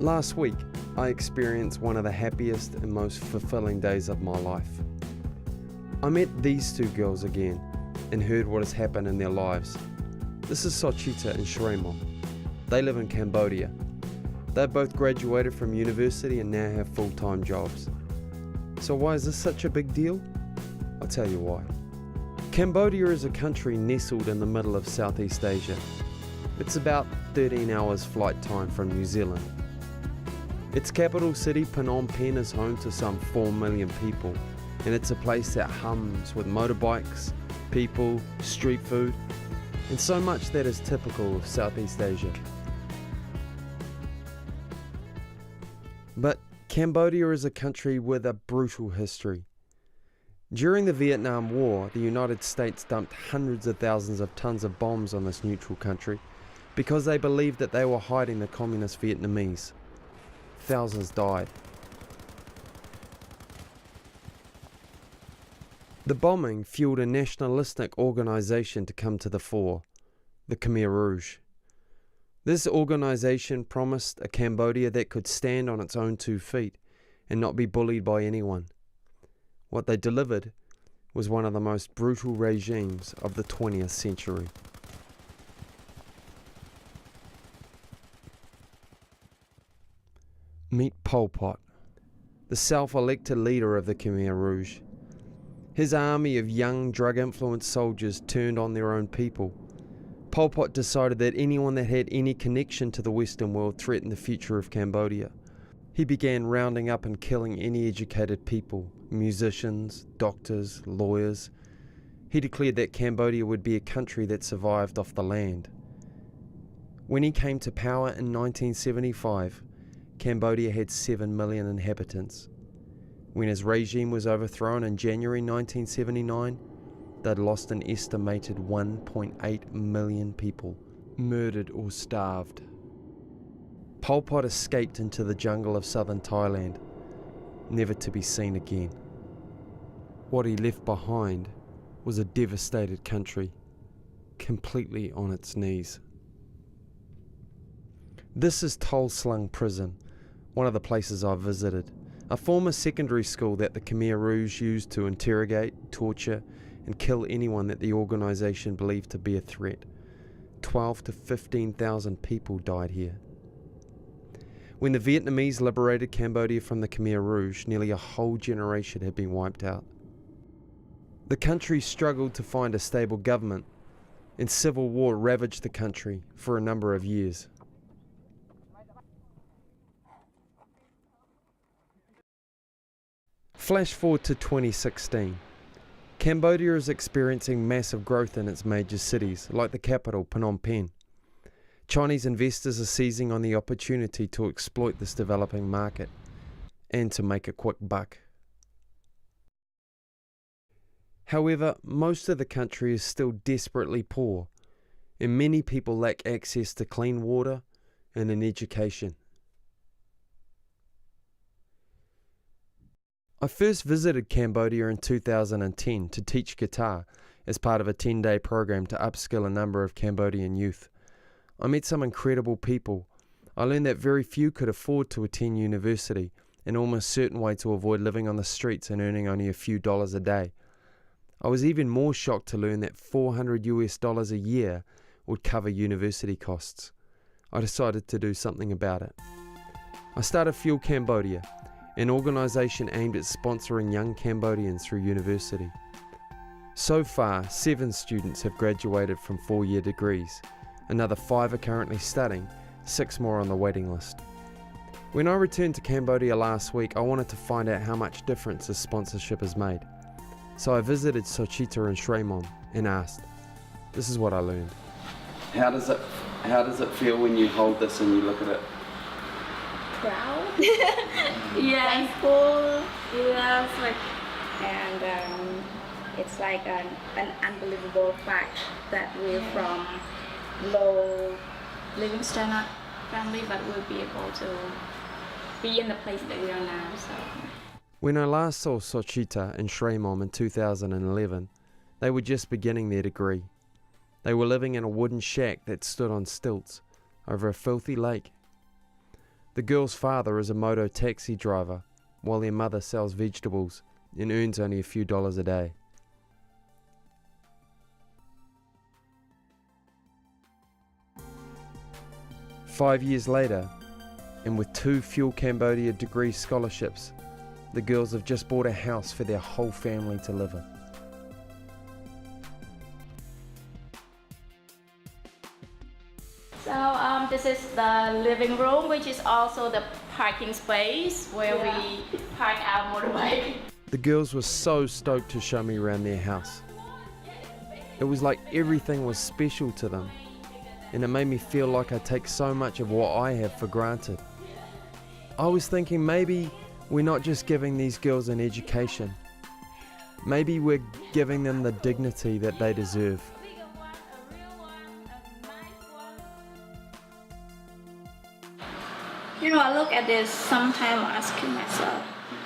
Last week, I experienced one of the happiest and most fulfilling days of my life. I met these two girls again and heard what has happened in their lives. This is Sochita and Shremon. They live in Cambodia. They both graduated from university and now have full-time jobs. So why is this such a big deal? I'll tell you why. Cambodia is a country nestled in the middle of Southeast Asia. It's about 13 hours flight time from New Zealand. Its capital city, Phnom Penh, is home to some 4 million people, and it's a place that hums with motorbikes, people, street food, and so much that is typical of Southeast Asia. But Cambodia is a country with a brutal history. During the Vietnam War, the United States dumped hundreds of thousands of tons of bombs on this neutral country because they believed that they were hiding the communist Vietnamese. Thousands died. The bombing fueled a nationalistic organization to come to the fore, the Khmer Rouge. This organization promised a Cambodia that could stand on its own 2 feet and not be bullied by anyone. What they delivered was one of the most brutal regimes of the 20th century. Meet Pol Pot, the self-elected leader of the Khmer Rouge. His army of young, drug-influenced soldiers turned on their own people. Pol Pot decided that anyone that had any connection to the Western world threatened the future of Cambodia. He began rounding up and killing any educated people, musicians, doctors, lawyers. He declared that Cambodia would be a country that survived off the land. When he came to power in 1975, Cambodia had 7 million inhabitants. When his regime was overthrown in January 1979, they'd lost an estimated 1.8 million people, murdered or starved. Pol Pot escaped into the jungle of southern Thailand, never to be seen again. What he left behind was a devastated country, completely on its knees. This is Tol Slung Prison, one of the places I've visited, a former secondary school that the Khmer Rouge used to interrogate, torture, and kill anyone that the organisation believed to be a threat. 12 to 15,000 people died here. When the Vietnamese liberated Cambodia from the Khmer Rouge, nearly a whole generation had been wiped out. The country struggled to find a stable government, and civil war ravaged the country for a number of years. Flash forward to 2016. Cambodia is experiencing massive growth in its major cities, like the capital, Phnom Penh. Chinese investors are seizing on the opportunity to exploit this developing market and to make a quick buck. However, most of the country is still desperately poor, and many people lack access to clean water and an education. I first visited Cambodia in 2010 to teach guitar as part of a 10-day program to upskill a number of Cambodian youth. I met some incredible people. I learned that very few could afford to attend university, an almost certain way to avoid living on the streets and earning only a few dollars a day. I was even more shocked to learn that $400 a year would cover university costs. I decided to do something about it. I started Fuel Cambodia, an organisation aimed at sponsoring young Cambodians through university. So far, 7 students have graduated from 4-year degrees. Another 5 are currently studying, 6 more on the waiting list. When I returned to Cambodia last week, I wanted to find out how much difference this sponsorship has made. So I visited Sochita and Shremon and asked. This is what I learned. How does it feel when you hold this and you look at it? Proud. Yes. Thankful. Yes, like, And it's like an unbelievable fact that we're from low living standard family, but we'll be able to be in the place that we are now. So. When I last saw Sochita and Shremon in 2011, they were just beginning their degree. They were living in a wooden shack that stood on stilts over a filthy lake. The girl's father is a moto taxi driver, while their mother sells vegetables and earns only a few dollars a day. Five years later, and with 2 Fuel Cambodia degree scholarships, the girls have just bought a house for their whole family to live in. So this is the living room, which is also the parking space where we park our motorbike. The girls were so stoked to show me around their house. It was like everything was special to them, and it made me feel like I take so much of what I have for granted. I was thinking maybe we're not just giving these girls an education. Maybe we're giving them the dignity that they deserve. You know, I look at this sometimes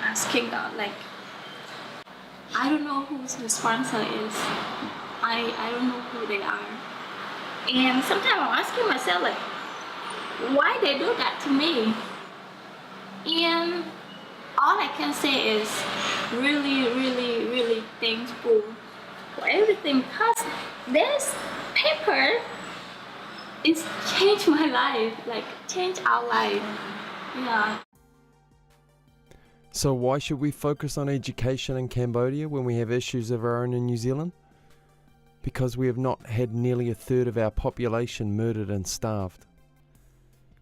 asking God, like, I don't know who the sponsor is. I don't know who they are. And sometimes I'm asking myself, like, why they do that to me? And all I can say is really, really, really thankful for everything, because this paper it's changed my life, like changed our life. Yeah. So why should we focus on education in Cambodia when we have issues of our own in New Zealand? Because we have not had nearly a third of our population murdered and starved.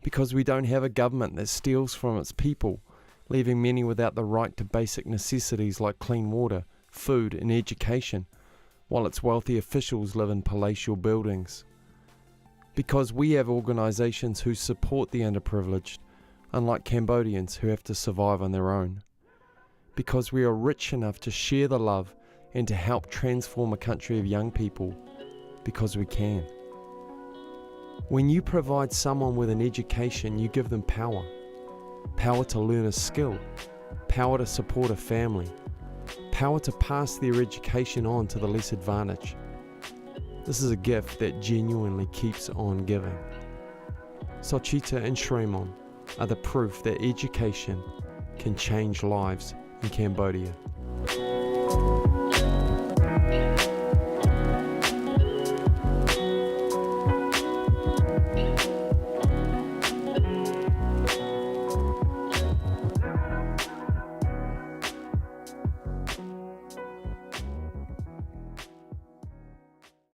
Because we don't have a government that steals from its people, leaving many without the right to basic necessities like clean water, food and education, while its wealthy officials live in palatial buildings. Because we have organisations who support the underprivileged, unlike Cambodians who have to survive on their own. Because we are rich enough to share the love and to help transform a country of young people, because we can. When you provide someone with an education, you give them power. Power to learn a skill, power to support a family, power to pass their education on to the less advantaged. This is a gift that genuinely keeps on giving. Sochita and Shremon are the proof that education can change lives in Cambodia.